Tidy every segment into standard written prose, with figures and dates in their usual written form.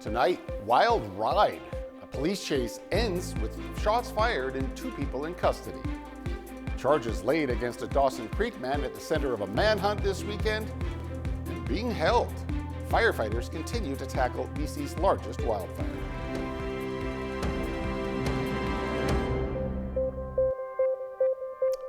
Tonight, wild ride. A police chase ends with shots fired and 2 people in custody. Charges laid against a Dawson Creek man at the center of a manhunt this weekend and being held. Firefighters continue to tackle BC's largest wildfire.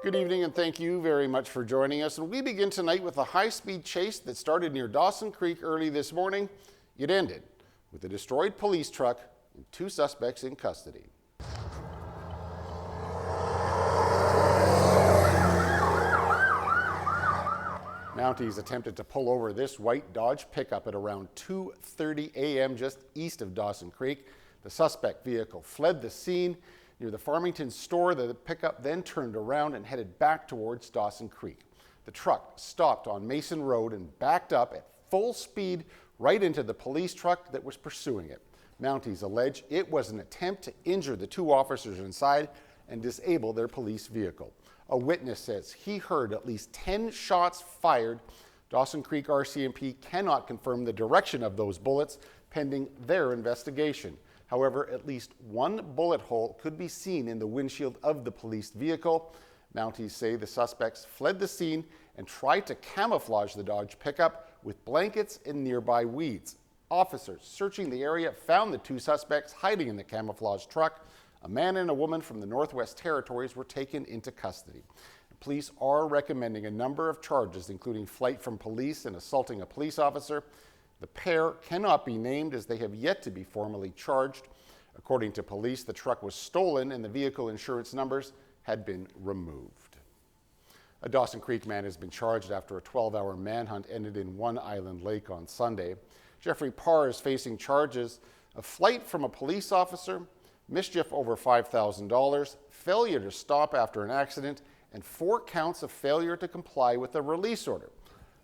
Good evening and thank you very much for joining us. And we begin tonight with a high-speed chase that started near Dawson Creek early this morning. It ended with a destroyed police truck and 2 suspects in custody. Mounties attempted to pull over this white Dodge pickup at around 2:30 a.m. just east of Dawson Creek. The suspect vehicle fled the scene near the Farmington store. The pickup then turned around and headed back towards Dawson Creek. The truck stopped on Mason Road and backed up at full speed right into the police truck that was pursuing it. Mounties allege it was an attempt to injure the 2 officers inside and disable their police vehicle. A witness says he heard at least 10 shots fired. Dawson Creek RCMP cannot confirm the direction of those bullets pending their investigation. However, at least 1 bullet hole could be seen in the windshield of the police vehicle. Mounties say the suspects fled the scene and tried to camouflage the Dodge pickup with blankets and nearby weeds. Officers searching the area found the 2 suspects hiding in the camouflage truck. A man and a woman from the Northwest Territories were taken into custody. Police are recommending a number of charges, including flight from police and assaulting a police officer. The pair cannot be named as they have yet to be formally charged. According to police, the truck was stolen and the vehicle insurance numbers had been removed. A Dawson Creek man has been charged after a 12-hour manhunt ended in One Island Lake on Sunday. Jeffrey Parr is facing charges of flight from a police officer, mischief over $5,000, failure to stop after an accident, and 4 counts of failure to comply with a release order.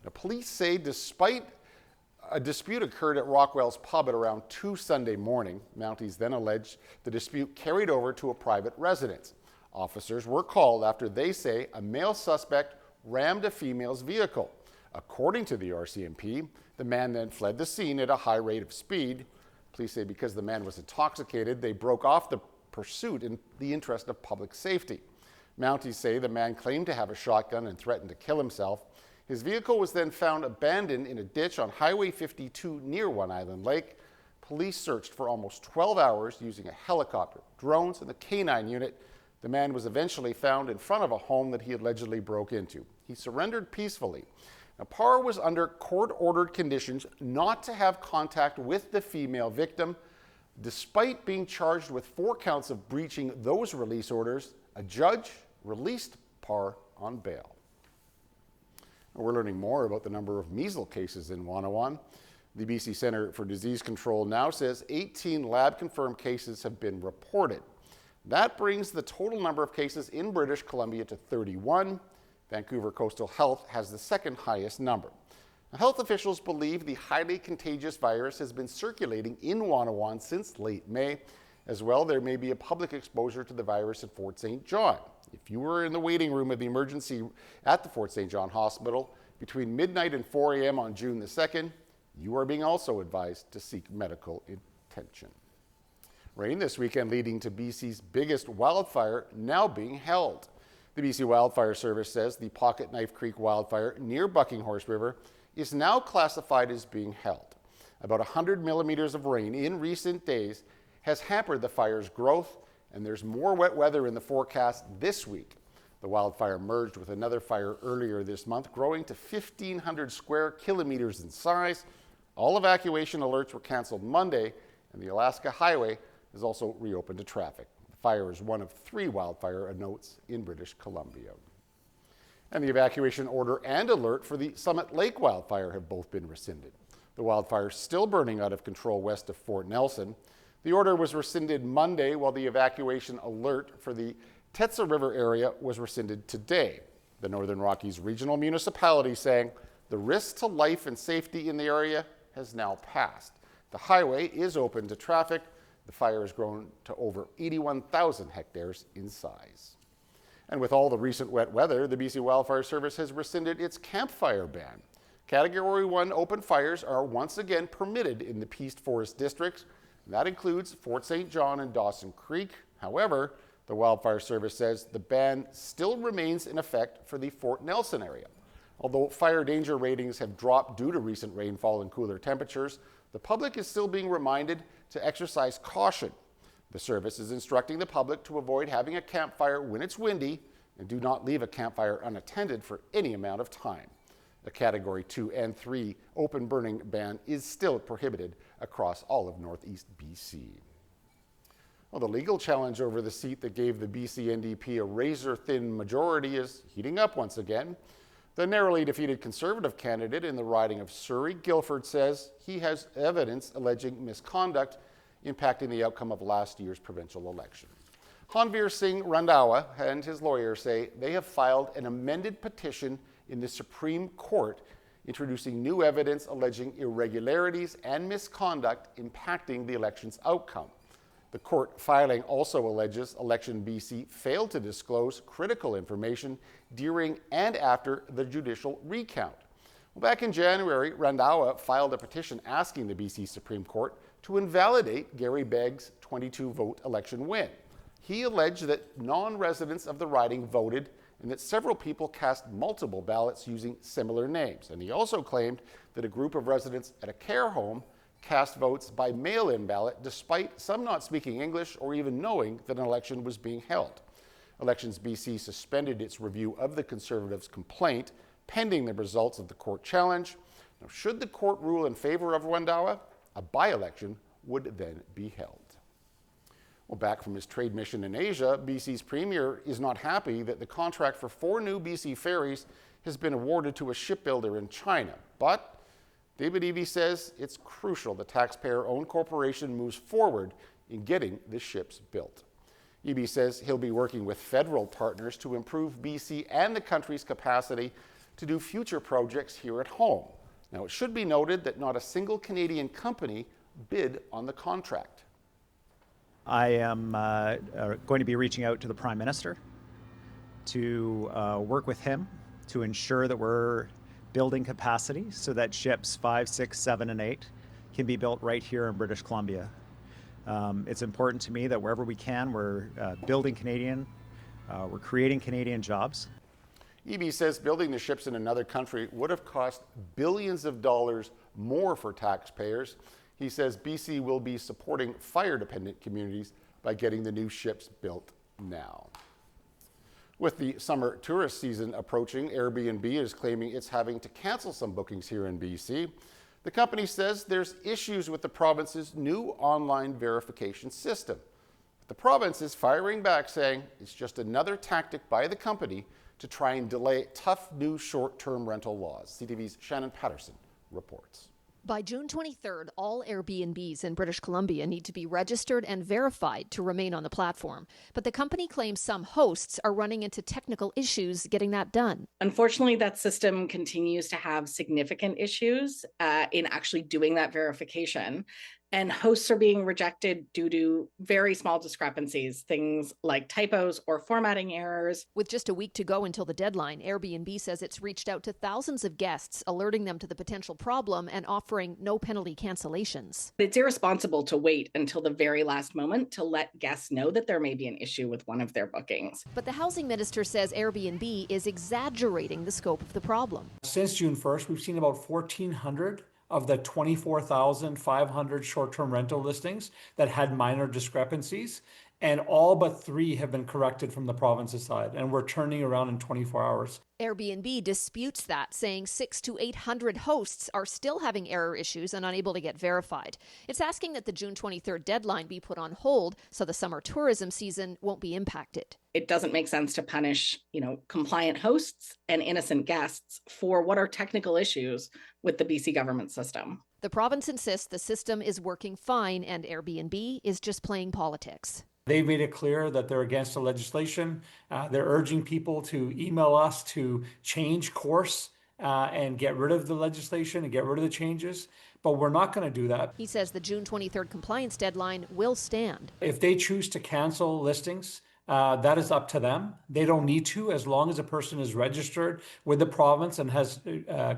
The police say despite a dispute occurred at Rockwell's pub at around 2 Sunday morning, Mounties then alleged the dispute carried over to a private residence. Officers were called after they say a male suspect rammed a female's vehicle. According to the RCMP, the man then fled the scene at a high rate of speed. Police say because the man was intoxicated, they broke off the pursuit in the interest of public safety. Mounties say the man claimed to have a shotgun and threatened to kill himself. His vehicle was then found abandoned in a ditch on Highway 52 near One Island Lake. Police searched for almost 12 hours using a helicopter, drones, and the K-9 unit. The man was eventually found in front of a home that he allegedly broke into. He surrendered peacefully. Now, Parr was under court-ordered conditions not to have contact with the female victim. Despite being charged with 4 counts of breaching those release orders, a judge released Parr on bail. We're learning more about the number of measles cases in Wanawon. The BC Centre for Disease Control now says 18 lab-confirmed cases have been reported. That brings the total number of cases in British Columbia to 31. Vancouver Coastal Health has the 2nd highest number. Now, health officials believe the highly contagious virus has been circulating in Wanawon since late May. As well, there may be a public exposure to the virus at Fort St. John. If you were in the waiting room of the emergency at the Fort St. John Hospital between midnight and 4 a.m. on June the 2nd, you are being also advised to seek medical attention. Rain this weekend leading to BC's biggest wildfire now being held. The BC Wildfire Service says the Pocket Knife Creek wildfire near Buckinghorse River is now classified as being held. About 100 millimeters of rain in recent days has hampered the fire's growth, and there's more wet weather in the forecast this week. The wildfire merged with another fire earlier this month, growing to 1,500 square kilometers in size. All evacuation alerts were canceled Monday, and the Alaska Highway is also reopened to traffic. The fire is one of 3 wildfire notes in British Columbia. And the evacuation order and alert for the Summit Lake wildfire have both been rescinded. The wildfire is still burning out of control west of Fort Nelson. The order was rescinded Monday, while the evacuation alert for the Tetsa River area was rescinded today. The Northern Rockies Regional Municipality saying the risk to life and safety in the area has now passed. The highway is open to traffic. The fire has grown to over 81,000 hectares in size. And with all the recent wet weather, the BC Wildfire Service has rescinded its campfire ban. Category 1 open fires are once again permitted in the Peace Forest District. That includes Fort St. John and Dawson Creek. However, the Wildfire Service says the ban still remains in effect for the Fort Nelson area. Although fire danger ratings have dropped due to recent rainfall and cooler temperatures, the public is still being reminded to exercise caution. The service is instructing the public to avoid having a campfire when it's windy and do not leave a campfire unattended for any amount of time. The Category 2 and 3 open burning ban is still prohibited across all of Northeast BC. Well, the legal challenge over the seat that gave the BC NDP a razor-thin majority is heating up once again. The narrowly defeated Conservative candidate in the riding of Surrey-Guildford says he has evidence alleging misconduct impacting the outcome of last year's provincial election. Hanveer Singh Randhawa and his lawyers say they have filed an amended petition in the Supreme Court introducing new evidence alleging irregularities and misconduct impacting the election's outcome. The court filing also alleges Election BC failed to disclose critical information during and after the judicial recount. Well, back in January, Randhawa filed a petition asking the BC Supreme Court to invalidate Gary Begg's 22-vote election win. He alleged that non-residents of the riding voted and that several people cast multiple ballots using similar names. And he also claimed that a group of residents at a care home cast votes by mail-in ballot despite some not speaking English or even knowing that an election was being held. Elections BC suspended its review of the Conservatives' complaint pending the results of the court challenge. Now, should the court rule in favor of Randhawa, a by-election would then be held. Well, back from his trade mission in Asia, BC's Premier is not happy that the contract for 4 new BC ferries has been awarded to a shipbuilder in China. But David Eby says it's crucial the taxpayer-owned corporation moves forward in getting the ships built. Eby says he'll be working with federal partners to improve BC and the country's capacity to do future projects here at home. Now, it should be noted that not a single Canadian company bid on the contract. I am going to be reaching out to the Prime Minister to work with him to ensure that we're building capacity so that ships 5, 6, 7, and 8 can be built right here in British Columbia. It's important to me that wherever we can, we're building Canadian, we're creating Canadian jobs. Eby says building the ships in another country would have cost billions of dollars more for taxpayers. He says BC will be supporting fire-dependent communities by getting the new ships built now. With the summer tourist season approaching, Airbnb is claiming it's having to cancel some bookings here in BC. The company says there's issues with the province's new online verification system. The province is firing back, saying it's just another tactic by the company to try and delay tough new short-term rental laws. CTV's Shannon Patterson reports. By June 23rd, all Airbnbs in British Columbia need to be registered and verified to remain on the platform. But the company claims some hosts are running into technical issues getting that done. Unfortunately, that system continues to have significant issues in actually doing that verification. And hosts are being rejected due to very small discrepancies, things like typos or formatting errors. With just a week to go until the deadline, Airbnb says it's reached out to thousands of guests, alerting them to the potential problem and offering no penalty cancellations. It's irresponsible to wait until the very last moment to let guests know that there may be an issue with one of their bookings. But the housing minister says Airbnb is exaggerating the scope of the problem. Since June 1st, we've seen about 1,400 of the 24,500 short-term rental listings that had minor discrepancies, and all but 3 have been corrected from the province's side, and we're turning around in 24 hours. Airbnb disputes that, saying 600 to 800 hosts are still having error issues and unable to get verified. It's asking that the June 23rd deadline be put on hold so the summer tourism season won't be impacted. It doesn't make sense to punish, compliant hosts and innocent guests for what are technical issues with the BC government system. The province insists the system is working fine and Airbnb is just playing politics. They've made it clear that they're against the legislation. They're urging people to email us to change course and get rid of the legislation and get rid of the changes. But we're not going to do that. He says the June 23rd compliance deadline will stand. If they choose to cancel listings That is up to them. They don't need to, as long as a person is registered with the province and has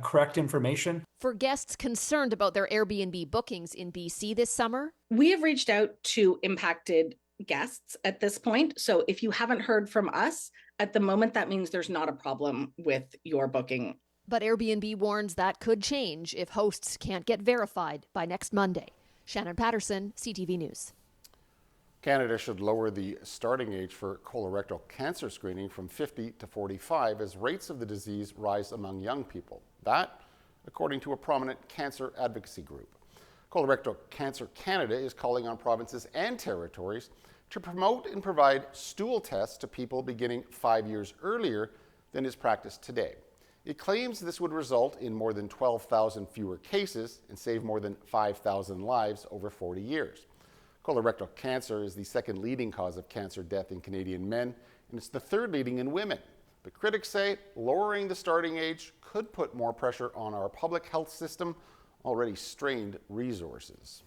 correct information. For guests concerned about their Airbnb bookings in BC this summer, we have reached out to impacted guests at this point. So if you haven't heard from us at the moment, that means there's not a problem with your booking. but Airbnb warns that could change if hosts can't get verified by next Monday. Shannon Patterson, CTV News. Canada should lower the starting age for colorectal cancer screening from 50 to 45 as rates of the disease rise among young people. That, according to a prominent cancer advocacy group. Colorectal Cancer Canada is calling on provinces and territories to promote and provide stool tests to people beginning 5 years earlier than is practiced today. It claims this would result in more than 12,000 fewer cases and save more than 5,000 lives over 40 years. Colorectal cancer is the second leading cause of cancer death in Canadian men, and it's the third leading in women. But critics say lowering the starting age could put more pressure on our public health system, already strained resources.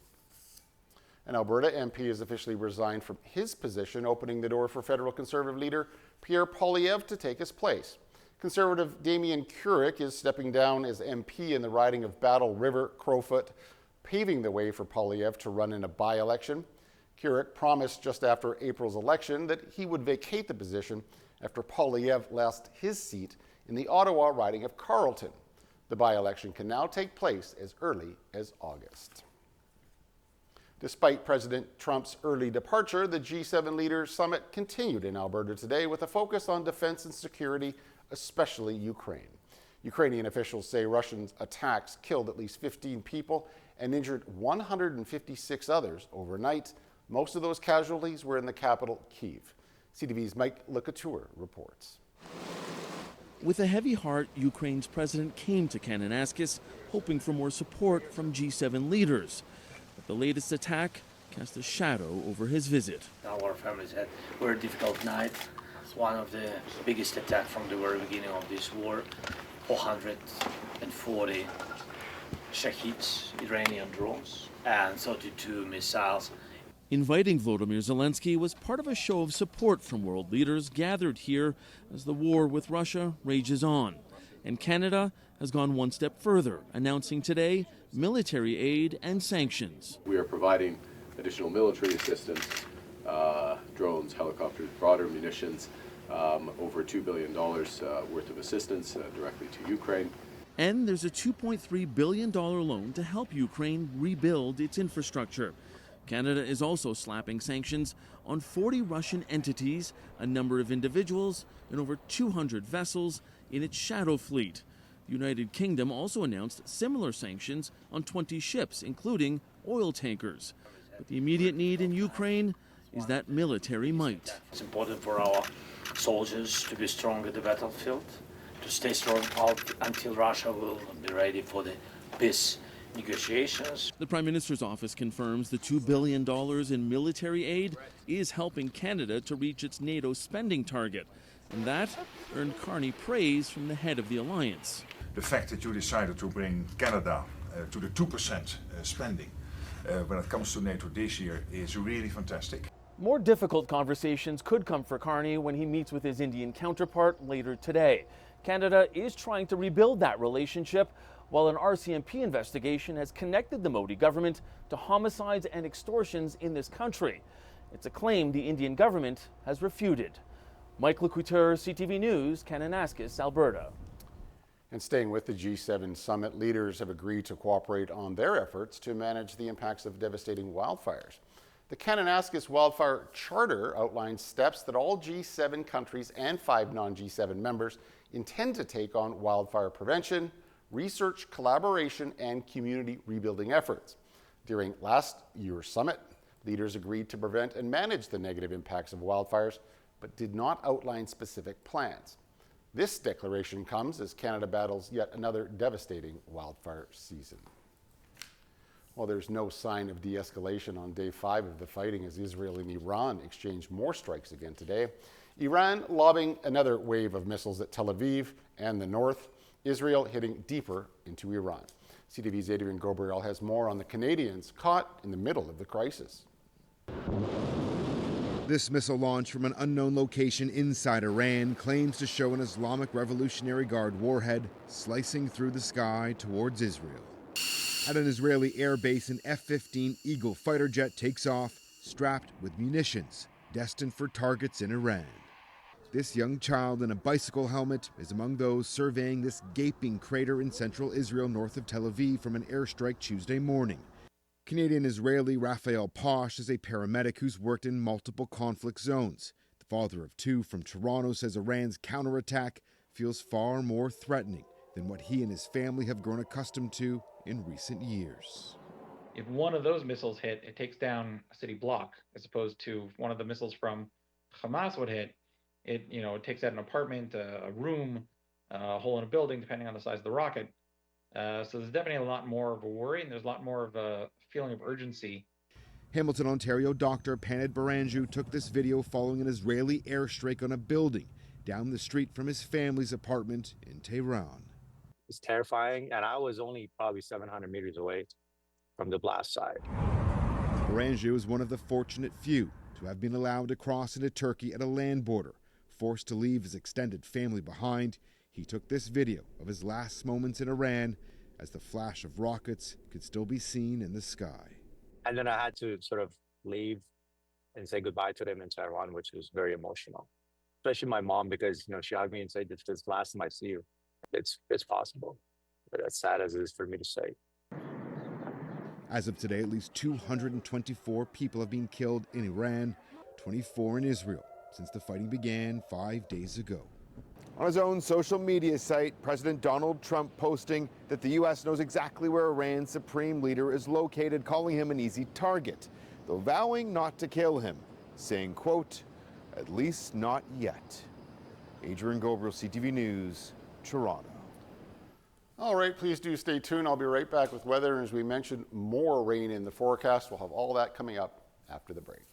An Alberta MP has officially resigned from his position, opening the door for federal Conservative leader Pierre Poilievre to take his place. Conservative Damien Keurig is stepping down as MP in the riding of Battle River-Crowfoot, paving the way for Poilievre to run in a by-election. Keurig promised just after April's election that he would vacate the position after Poilievre lost his seat in the Ottawa riding of Carleton. The by-election can now take place as early as August. Despite President Trump's early departure, the G7 Leaders Summit continued in Alberta today with a focus on defense and security, especially Ukraine. Ukrainian officials say Russian attacks killed at least 15 people and injured 156 others overnight. Most of those casualties were in the capital, Kyiv. CTV's Mike LeCouture reports. With a heavy heart, Ukraine's president came to Kananaskis hoping for more support from G7 leaders. But the latest attack cast a shadow over his visit. Our families had a very difficult night. It's one of the biggest attacks from the very beginning of this war. 440 Shaheeds, Iranian drones, and 32 missiles. Inviting Volodymyr Zelensky was part of a show of support from world leaders gathered here as the war with Russia rages on. And Canada has gone one step further, announcing today military aid and sanctions. We are providing additional military assistance, drones, helicopters, broader munitions, over $2 billion worth of assistance directly to Ukraine. And there's a $2.3 billion loan to help Ukraine rebuild its infrastructure. Canada is also slapping sanctions on 40 Russian entities, a number of individuals, and over 200 vessels in its shadow fleet. The United Kingdom also announced similar sanctions on 20 ships, including oil tankers. But the immediate need in Ukraine is that military might. It's important for our soldiers to be strong at the battlefield, to stay strong out until Russia will be ready for the peace negotiations. The Prime Minister's office confirms the $2 billion in military aid is helping Canada to reach its NATO spending target. And that earned Carney praise from the head of the alliance. The fact that you decided to bring Canada to the 2% spending when it comes to NATO this year is really fantastic. More difficult conversations could come for Carney when he meets with his Indian counterpart later today. Canada is trying to rebuild that relationship, while an RCMP investigation has connected the Modi government to homicides and extortions in this country. It's a claim the Indian government has refuted. Mike LeCouture, CTV News, Kananaskis, Alberta. And staying with the G7 summit, leaders have agreed to cooperate on their efforts to manage the impacts of devastating wildfires. The Kananaskis Wildfire Charter outlines steps that all G7 countries and 5 non-G7 members intend to take on wildfire prevention, research, collaboration, and community rebuilding efforts. During last year's summit, leaders agreed to prevent and manage the negative impacts of wildfires, but did not outline specific plans. This declaration comes as Canada battles yet another devastating wildfire season. Well, there's no sign of de-escalation on day 5 of the fighting as Israel and Iran exchange more strikes again today. Iran lobbing another wave of missiles at Tel Aviv and the north. Israel hitting deeper into Iran. CTV's Adrian Gabriel has more on the Canadians caught in the middle of the crisis. This missile launch from an unknown location inside Iran claims to show an Islamic Revolutionary Guard warhead slicing through the sky towards Israel. At an Israeli air base, an F-15 Eagle fighter jet takes off, strapped with munitions, destined for targets in Iran. This young child in a bicycle helmet is among those surveying this gaping crater in central Israel north of Tel Aviv from an airstrike Tuesday morning. Canadian-Israeli Raphael Posh is a paramedic who's worked in multiple conflict zones. The father of two from Toronto says Iran's counterattack feels far more threatening than what he and his family have grown accustomed to in recent years. If one of those missiles hit, it takes down a city block, as opposed to one of the missiles from Hamas would hit. It takes out an apartment, a room, a hole in a building, depending on the size of the rocket. So there's definitely a lot more of a worry, and there's a lot more of a feeling of urgency. Hamilton, Ontario doctor Paned Baranju took this video following an Israeli airstrike on a building down the street from his family's apartment in Tehran. It's terrifying, and I was only probably 700 meters away from the blast site. Baranju is one of the fortunate few to have been allowed to cross into Turkey at a land border. Forced to leave his extended family behind, he took this video of his last moments in Iran as the flash of rockets could still be seen in the sky. And then I had to sort of leave and say goodbye to them in Tehran, which was very emotional. Especially my mom, because she hugged me and said, "This is the last time I see you." It's possible, but as sad as it is for me to say. As of today, at least 224 people have been killed in Iran, 24 in Israel, since the fighting began 5 days ago. On his own social media site, President Donald Trump posting that the U.S. knows exactly where Iran's supreme leader is located, calling him an easy target, though vowing not to kill him, saying, quote, "At least not yet." Adrian Gobrel, CTV News, Toronto. All right, please do stay tuned. I'll be right back with weather. And as we mentioned, more rain in the forecast. We'll have all that coming up after the break.